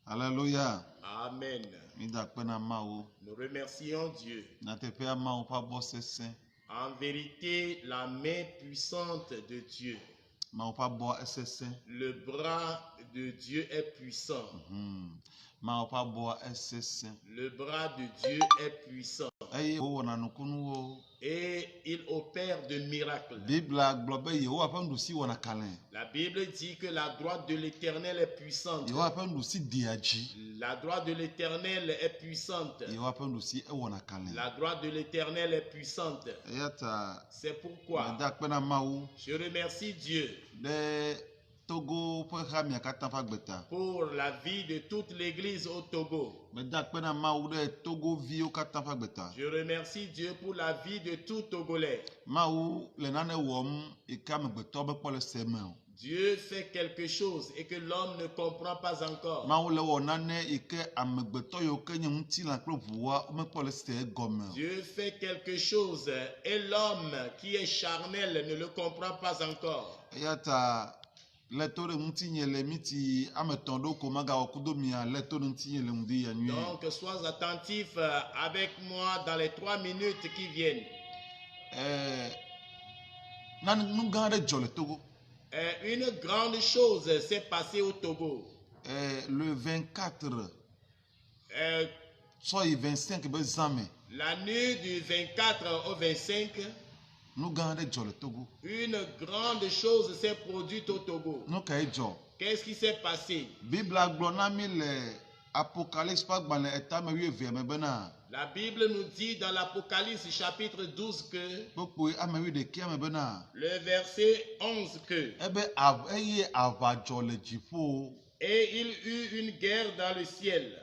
Alléluia. Amen. Nous remercions Dieu. En vérité, la main puissante de Dieu, le bras de Dieu est puissant. Le bras de Dieu est puissant. Et il opère de miracles. La Bible dit que la droite de l'Éternel est puissante. La droite de l'Éternel est puissante. La droite de l'Éternel est puissante. C'est pourquoi je remercie Dieu pour la vie de toute l'église au Togo. Je remercie Dieu pour la vie de tout Togolais. Dieu fait quelque chose et que l'homme ne comprend pas encore. Dieu fait quelque chose et l'homme qui est charnel ne le comprend pas encore. Donc, sois attentif avec moi dans les 3 minutes qui viennent. Une grande chose s'est passée au Togo. Le 24, soit 25, la nuit du 24 au 25, une grande chose s'est produite au Togo. Qu'est-ce qui s'est passé? La Bible nous dit dans l'Apocalypse chapitre 12 que le verset 11 que et il eut une guerre dans le ciel.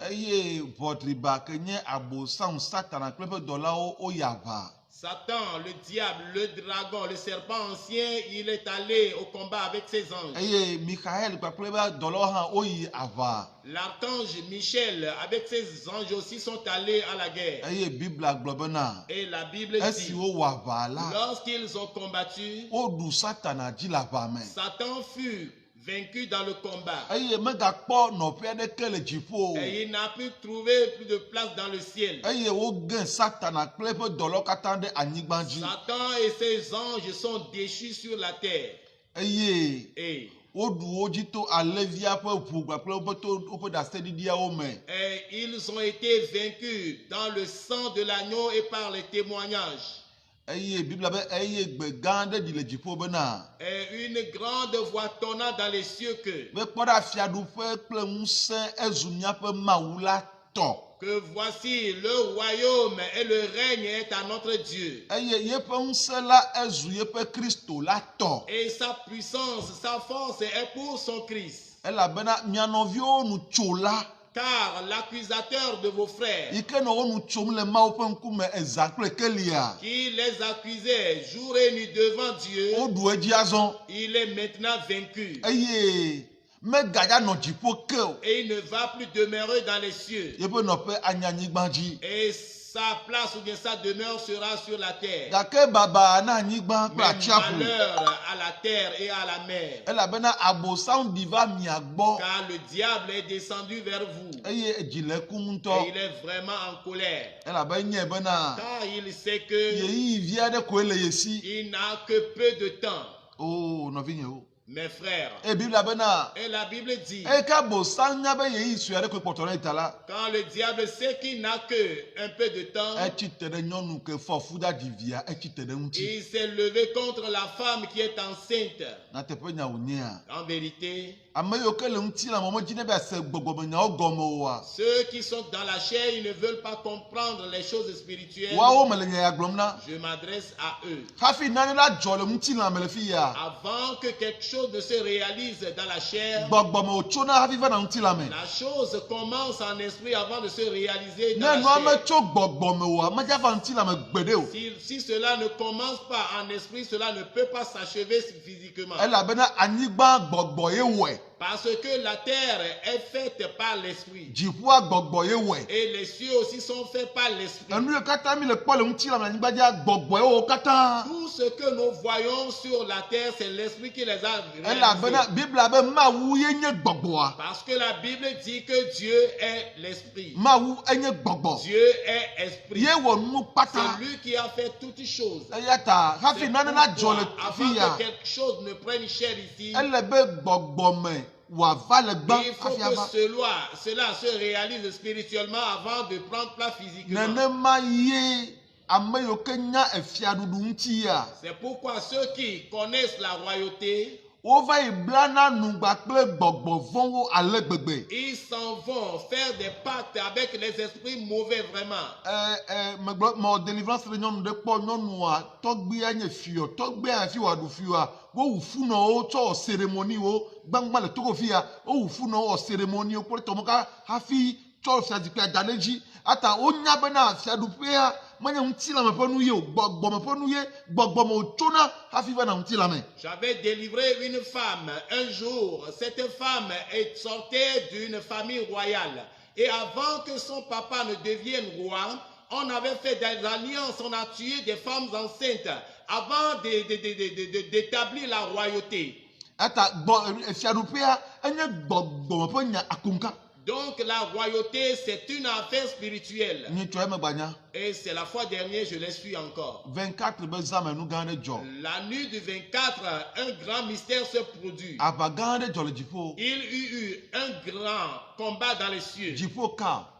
Satan, le diable, le dragon, le serpent ancien, il est allé au combat avec ses anges. L'archange Michel avec ses anges aussi sont allés à la guerre. Et la Bible dit, lorsqu'ils ont combattu, Satan fut vaincu dans le combat. Et il n'a pu trouver plus de place dans le ciel. Satan et ses anges sont déchus sur la terre. Et ils ont été vaincus dans le sang de l'agneau et par les témoignages. Et une grande voix tonna dans les cieux que voici le royaume et le règne est à notre Dieu. Et sa puissance, sa force est pour son Christ. Car l'accusateur de vos frères qui les accusait jour et nuit devant Dieu, il est maintenant vaincu. Et il ne va plus demeurer dans les cieux. Et sa place ou bien sa demeure sera sur la terre. Mais malheur à la terre et à la mer. Car le diable est descendu vers vous. Et il est vraiment en colère. Car il sait que il n'a que peu de temps. Mes frères, et la Bible dit, quand le diable sait qu'il n'a que un peu de temps, il s'est levé contre la femme qui est enceinte. En vérité, ceux qui sont dans la chair, ils ne veulent pas comprendre les choses spirituelles. Je m'adresse à eux. Avant que quelque chose ne se réalise dans la chair, la chose commence en esprit avant de se réaliser dans la chair. Si cela ne commence pas en esprit, cela ne peut pas s'achever physiquement. Parce que la terre est faite par l'esprit. Et les cieux aussi sont faits par l'esprit. Tout ce que nous voyons sur la terre, c'est l'esprit qui les a réalisés. Parce que la Bible dit que Dieu est l'esprit. Dieu est esprit. C'est lui qui a fait toutes choses. Afin que quelque chose ne prenne chair ici, il faut que cela se réalise spirituellement avant de prendre place physiquement. C'est pourquoi ceux qui connaissent la royauté, ils s'en vont faire des pactes avec les esprits mauvais vraiment. J'avais délivré une femme un jour. Cette femme sortait d'une famille royale. Et avant que son papa ne devienne roi, on avait fait des alliances, on a tué des femmes enceintes avant d'établir la royauté. Donc la royauté, c'est une affaire spirituelle. Et c'est la fois dernière, je les suis encore. La nuit du 24, un grand mystère se produit. Il y eut un grand combat dans les cieux.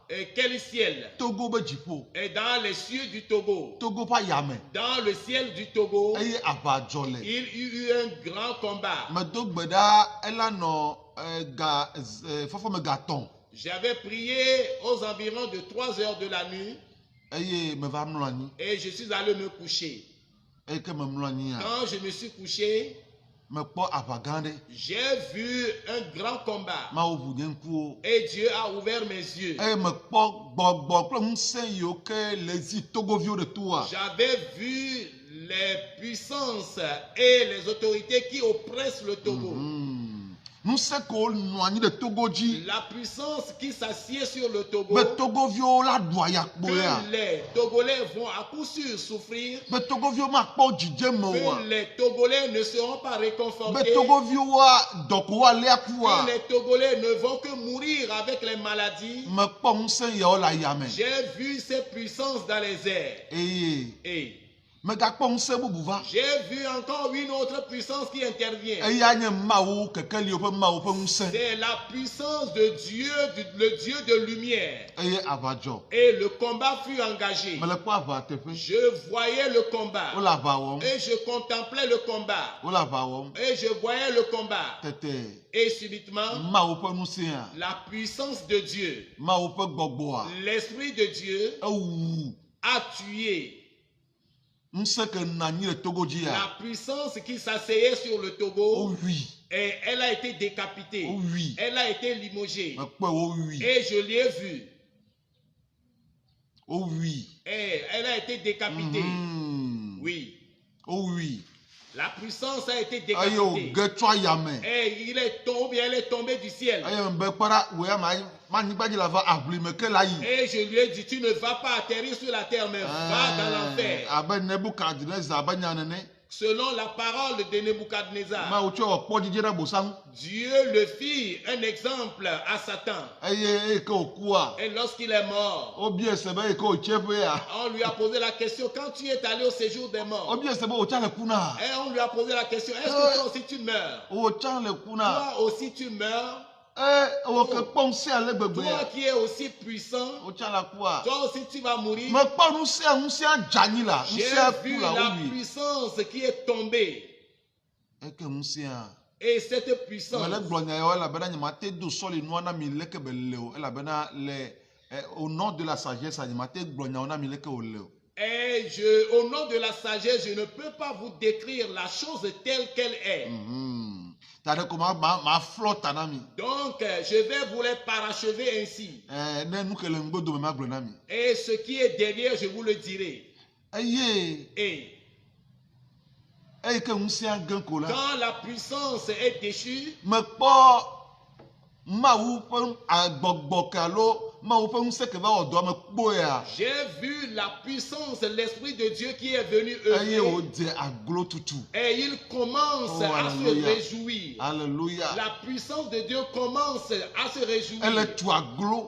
Et quel ciel? Et dans les cieux du Togo. Dans le ciel du Togo, il y eut un grand combat. J'avais prié aux environs de 3 heures de la nuit. Et je suis allé me coucher. Quand je me suis couché, j'ai vu un grand combat. Et Dieu a ouvert mes yeux. J'avais vu les puissances et les autorités qui oppressent le Togo. La puissance qui s'assied sur le Togo, que les Togolais vont à coup sûr souffrir, que les Togolais ne seront pas réconfortés, que les Togolais ne vont que mourir avec les maladies. J'ai vu ces puissances dans les airs. Et j'ai vu encore une autre puissance qui intervient. C'est la puissance de Dieu, le Dieu de lumière. Et le combat fut engagé. Je voyais le combat. Et je contemplais le combat. Et je voyais le combat. Et subitement, la puissance de Dieu, l'Esprit de Dieu a tué la puissance qui s'asseyait sur le Togo. Et elle a été décapitée. Elle a été limogée. Et je l'ai vue. Et elle a été décapitée. Oui. La puissance a été décapitée. Et elle est tombée du ciel. Et je lui ai dit, tu ne vas pas atterrir sur la terre, mais va dans l'enfer. Selon la parole de Nebuchadnezzar, Dieu le fit un exemple à Satan. Et lorsqu'il est mort, on lui a posé la question, quand tu es allé au séjour des morts, et on lui a posé la question, est-ce que toi aussi tu meurs? Toi aussi tu meurs? Toi qui es aussi puissant, toi aussi tu vas mourir. J'ai vu la puissance qui est tombée. Et cette puissance, au nom de la sagesse, au nom de la sagesse, je ne peux pas vous décrire la chose telle qu'elle est. Donc, je vais vous les parachever ainsi. Et ce qui est derrière, je vous le dirai. Et quand la puissance est déchue, j'ai vu la puissance, l'Esprit de Dieu qui est venu œuvrer. Et il commence à se réjouir. Alléluia. La puissance de Dieu commence à se réjouir.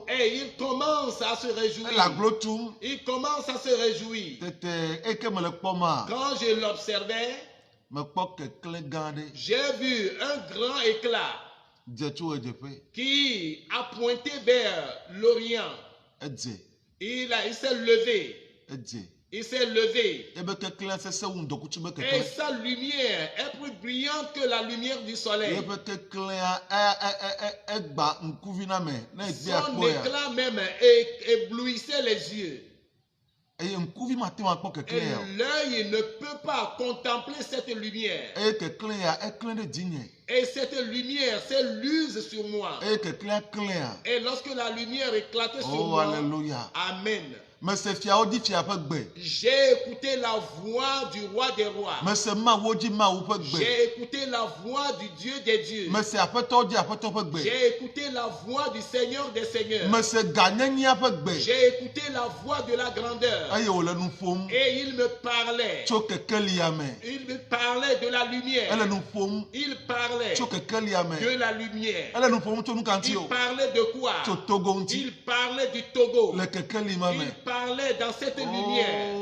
Et il commence à se réjouir. Il commence à se réjouir. Quand je l'observais, j'ai vu un grand éclat qui a pointé vers l'Orient. Il s'est levé. Il s'est levé. Et sa lumière est plus brillante que la lumière du soleil. Son éclat même éblouissait les yeux. Et l'œil ne peut pas contempler cette lumière. Et cette lumière s'éluse sur moi. Et lorsque la lumière éclatait sur moi, Alléluia. Amen. J'ai écouté la voix du roi des rois. J'ai écouté la voix du Dieu des dieux. J'ai écouté la voix du Seigneur des seigneurs. J'ai écouté la voix de la grandeur. Et il me parlait. Il me parlait de la lumière. Il parlait de la lumière. Il parlait de quoi? Il parlait du Togo. Il parlait dans cette lumière.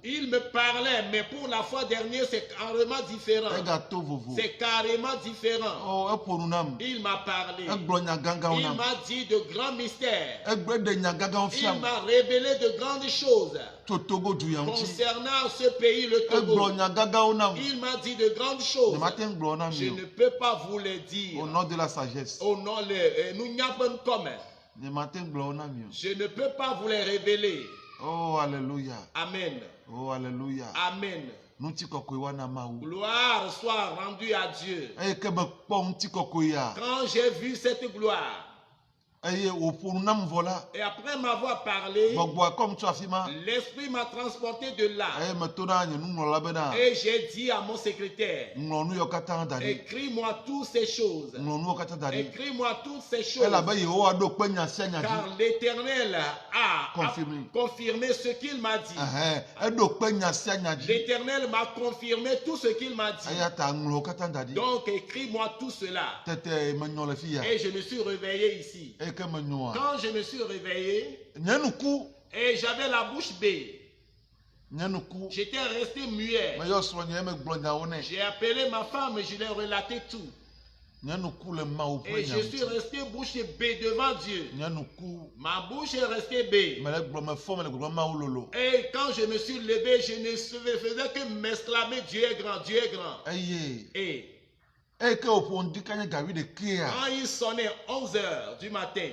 Il me parlait, mais pour la fois dernière, c'est carrément différent. C'est carrément différent. Il m'a parlé. Il m'a dit de grands mystères. Il m'a révélé de grandes choses concernant ce pays, le Togo. Il m'a dit de grandes choses. Je ne peux pas vous les dire. Au nom de la sagesse. Au nom de nous n'y a pas comme. Je ne peux pas vous les révéler. Oh, alléluia. Amen. Oh, alléluia. Amen. Gloire soit rendue à Dieu. Quand j'ai vu cette gloire, et après m'avoir parlé, l'Esprit m'a transporté de là. Et j'ai dit à mon secrétaire, écris-moi toutes ces choses. Écris-moi toutes ces choses. Car l'Éternel a confirmé ce qu'il m'a dit. L'Éternel m'a confirmé tout ce qu'il m'a dit. Donc écris-moi tout cela. Et je me suis réveillé ici. Quand je me suis réveillé, et j'avais la bouche bée, j'étais resté muet. J'ai appelé ma femme et je lui ai relaté tout. Et je suis resté bouche bée devant Dieu. Ma bouche est restée bée. Et quand je me suis levé, je ne faisais que m'exclamer, Dieu est grand, Dieu est grand. Et quand il sonnait 11 h du matin,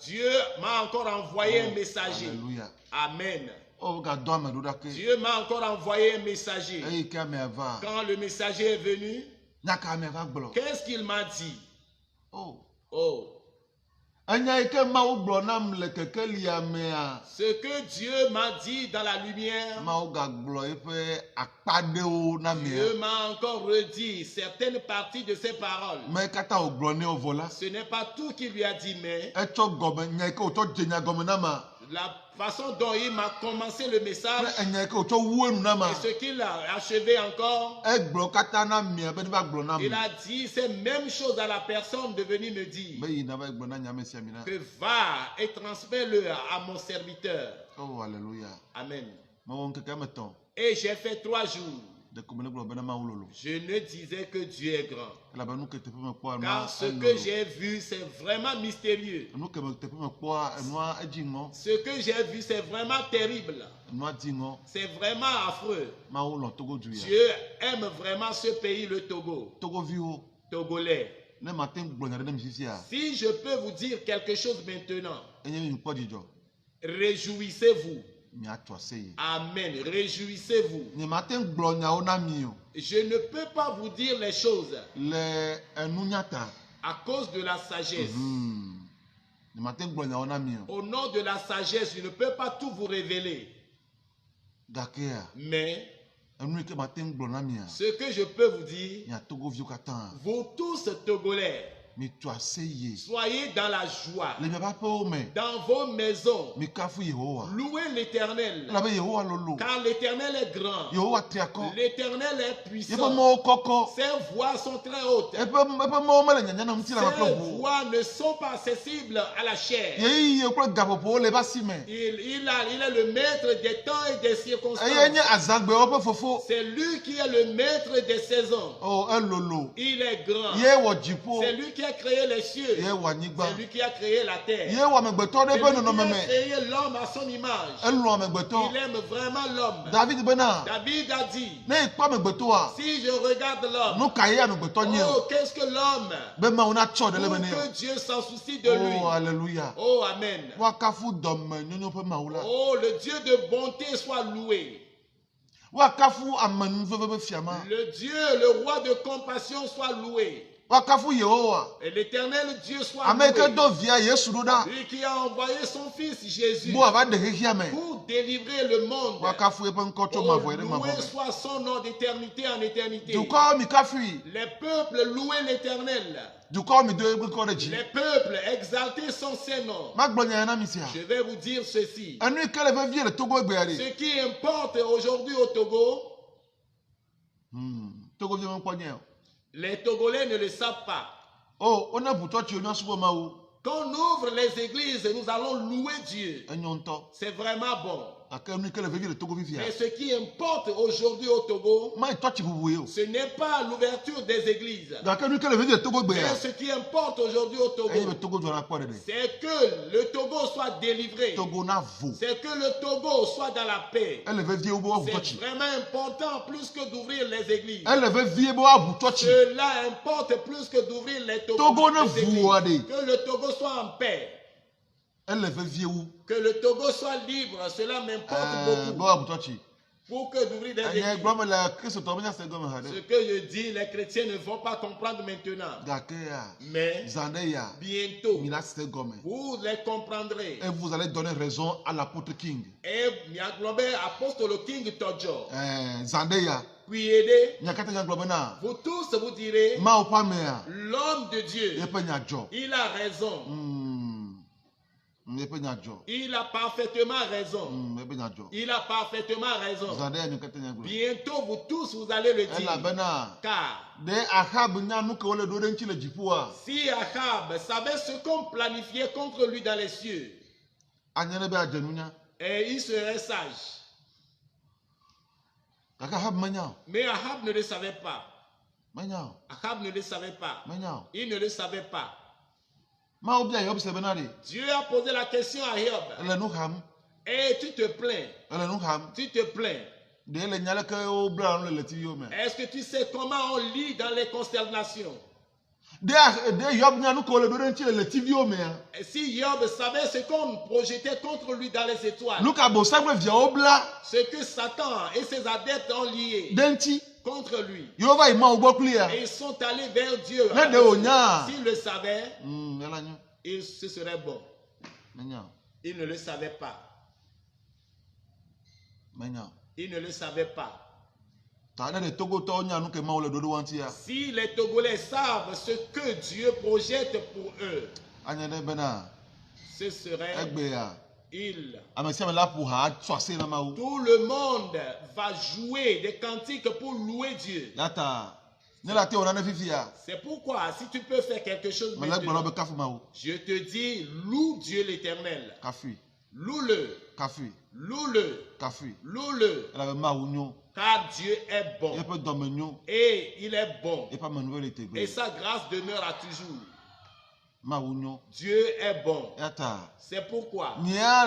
Dieu m'a encore envoyé un messager. Amen. Dieu m'a encore envoyé un messager. Quand le messager est venu, qu'est-ce qu'il m'a dit? Ce que Dieu m'a dit dans la lumière, Dieu m'a encore redit certaines parties de ses paroles. Ce n'est pas tout qu'il lui a dit, mais la façon dont il m'a commencé le message et ce qu'il a achevé encore, il a dit ces mêmes choses à la personne de venir me dire que va et transmets-le à mon serviteur. Oh, alléluia. Amen. Et j'ai fait 3 jours. Je ne disais que Dieu est grand. Car ce que j'ai vu, c'est vraiment mystérieux. Ce que j'ai vu, c'est vraiment terrible. C'est vraiment affreux. Dieu aime vraiment ce pays, le Togo. Togolais. Si je peux vous dire quelque chose maintenant, réjouissez-vous. Amen. Réjouissez-vous. Je ne peux pas vous dire les choses à cause de la sagesse. Au nom de la sagesse, je ne peux pas tout vous révéler. Mais ce que je peux vous dire, vous tous Togolais, soyez dans la joie, dans vos maisons, louez l'Éternel, car l'Éternel est grand, l'Éternel est puissant, ses voix sont très hautes, ses voix ne sont pas accessibles à la chair. Il est le maître des temps et des circonstances. C'est lui qui est le maître des saisons. Il est grand. C'est lui qui a créé les cieux. C'est lui qui a créé la terre. C'est lui qui a créé l'homme à son image. Il aime vraiment l'homme. David a dit, si je regarde l'homme, oh, qu'est-ce que l'homme pour que Dieu s'en soucie de lui. Oh, alléluia. Oh, amen. Oh, le Dieu de bonté soit loué. Le Dieu, le roi de compassion soit loué. Et l'Éternel Dieu soit loué. Lui qui a envoyé son fils Jésus pour délivrer le monde. Loué soit son nom d'éternité en éternité. Les peuples louent l'Éternel. Les peuples exaltés son Saint-Nom. Je vais vous dire ceci. Ce qui importe aujourd'hui au Togo, les Togolais ne le savent pas. Quand on ouvre les églises, nous allons louer Dieu. C'est vraiment bon. Mais ce qui importe aujourd'hui au Togo, ce n'est pas l'ouverture des églises. Mais ce qui importe aujourd'hui au Togo, c'est que le Togo soit délivré. C'est que le Togo soit dans la paix. C'est vraiment important plus que d'ouvrir les églises. Cela importe plus que d'ouvrir les églises. Que le Togo soit en paix. Que le Togo soit libre, cela m'importe beaucoup. Pour que d'ouvrir des églises. Ce que je dis, les chrétiens ne vont pas comprendre maintenant. Mais bientôt, vous les comprendrez. Et vous allez donner raison à l'apôtre King. Et apôtre King Tojo. Vous tous vous direz, l'homme de Dieu, il a raison. Il a parfaitement raison. Il a parfaitement raison. Bientôt vous tous vous allez le dire. Car si Ahab savait ce qu'on planifiait contre lui dans les cieux, et il serait sage. Mais Ahab ne le savait pas. Ahab ne le savait pas. Il ne le savait pas. Dieu a posé la question à Hiob. Et tu te plains. Tu te plains. Est-ce que tu sais comment on lit dans les consternations? Et si Hiob savait ce qu'on projetait contre lui dans les étoiles, ce que Satan et ses adeptes ont lié contre lui, et ils sont allés vers Dieu. S'ils le savaient, ce serait bon. Ils ne le savaient pas. Ils ne le savaient pas. Si les Togolais savent ce que Dieu projette pour eux, ce serait tout le monde va jouer des cantiques pour louer Dieu. C'est pourquoi si tu peux faire quelque chose maintenant, je te dis, loue Dieu l'Éternel. Loue-le. Loue-le. Loue-le. Car Dieu est bon. Et il est bon. Et sa grâce demeure à toujours. Dieu est bon. C'est pourquoi moi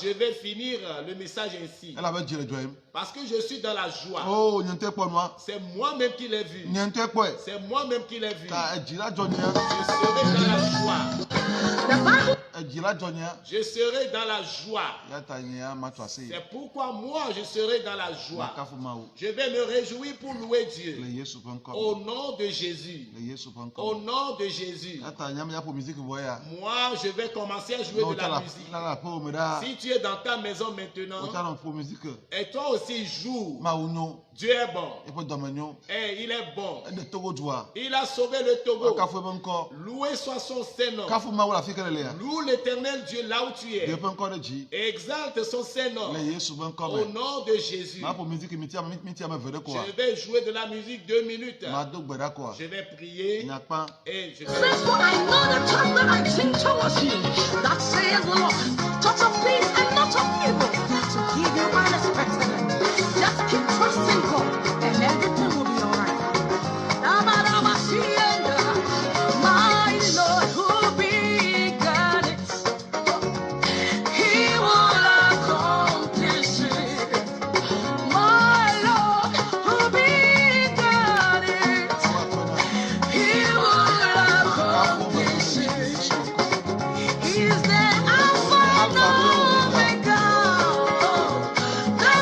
je vais finir le message ainsi. Parce que je suis dans la joie. C'est moi-même qui l'ai vu. C'est moi-même qui l'ai vu. Je serai dans la joie. Je serai dans la joie. C'est pourquoi moi je serai dans la joie. Je vais me réjouir pour louer Dieu. Au nom de Jésus. Au nom de Jésus. Moi je vais commencer à jouer de la musique. Si tu es dans ta maison maintenant, et toi aussi joue. Dieu est bon. Et il est bon. Il a sauvé le Togo. Loué soit son Saint-Nom. Loue l'Éternel Dieu là où tu es. Et exalte son Saint-Nom. Au nom de Jésus. Je vais jouer de la musique 2 minutes. Je vais prier. Et je vais... Just keep trusting God and everything will be alright. My Lord who began it, He will accomplish it. My Lord who began it, He will accomplish it. He's the Alpha and Omega, the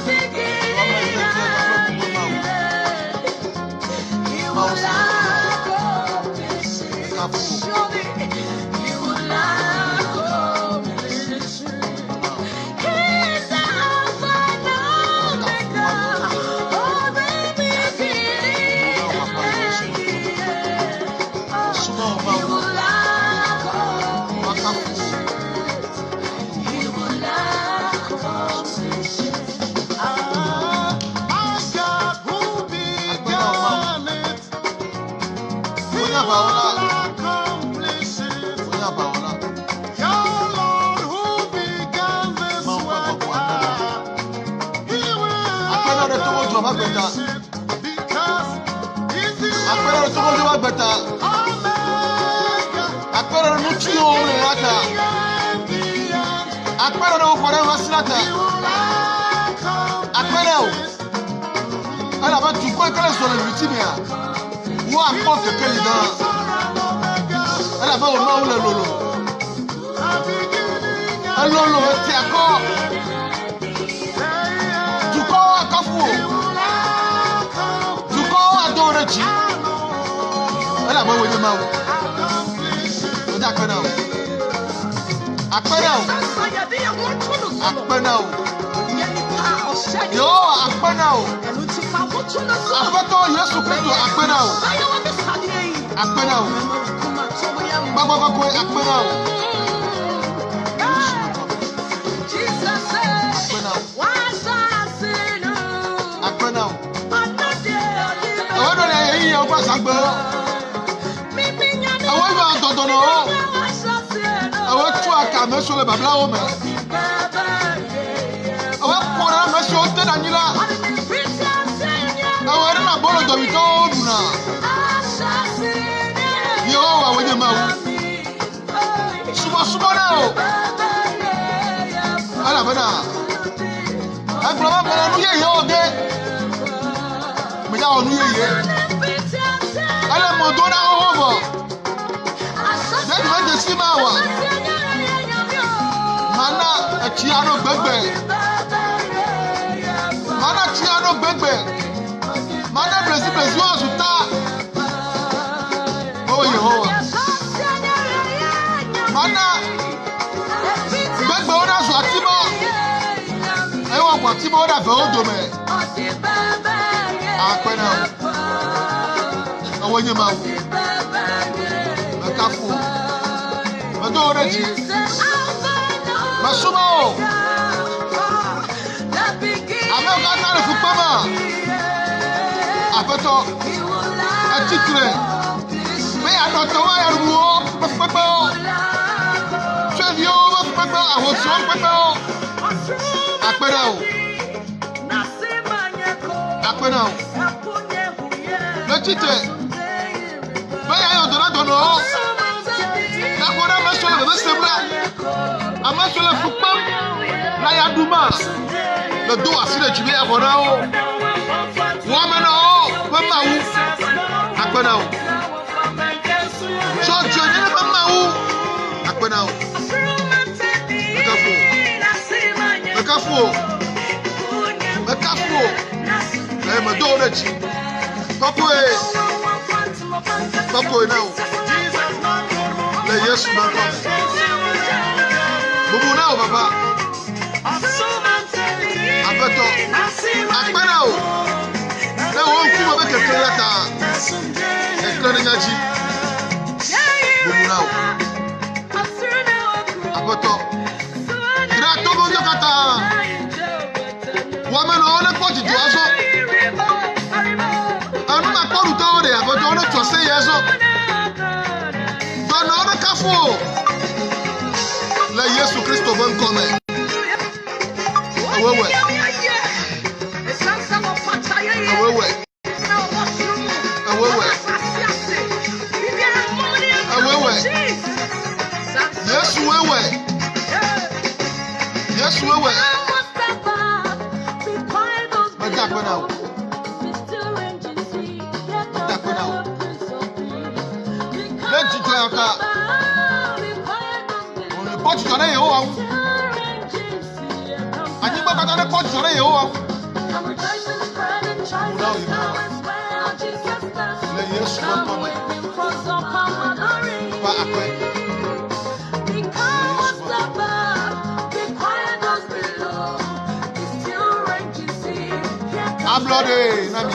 Ablode, nami.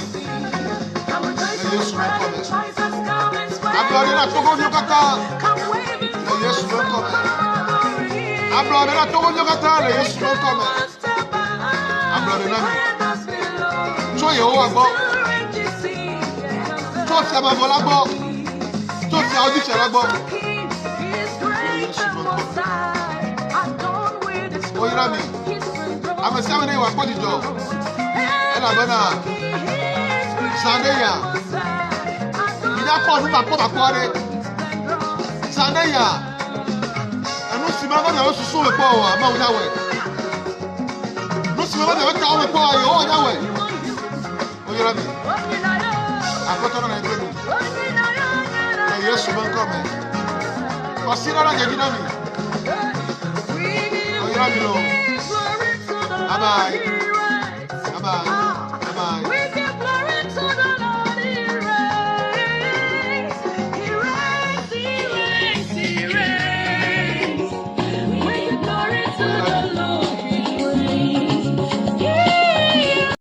Yesu mekome. Ablode na togo nyokata. Yesu mekome. Ablode na togo nyokata. Yesu mekome. Ablode nami. Cho Yehowa gbo. Cho ti amabola gbo. Cho ti audition la gbo. Yesu mekome. Oyira mi. Amesi amene wa podijo. Ela bana Sandeya ida ko nu papo re Sandeya anu si ma na osusu we po wa ma una we nu si ma na we ta we po ayo o nya we oyira mi akoto na ebe mi e Yesu ban ko me osira na je gina mi oyira mi lo bye bye.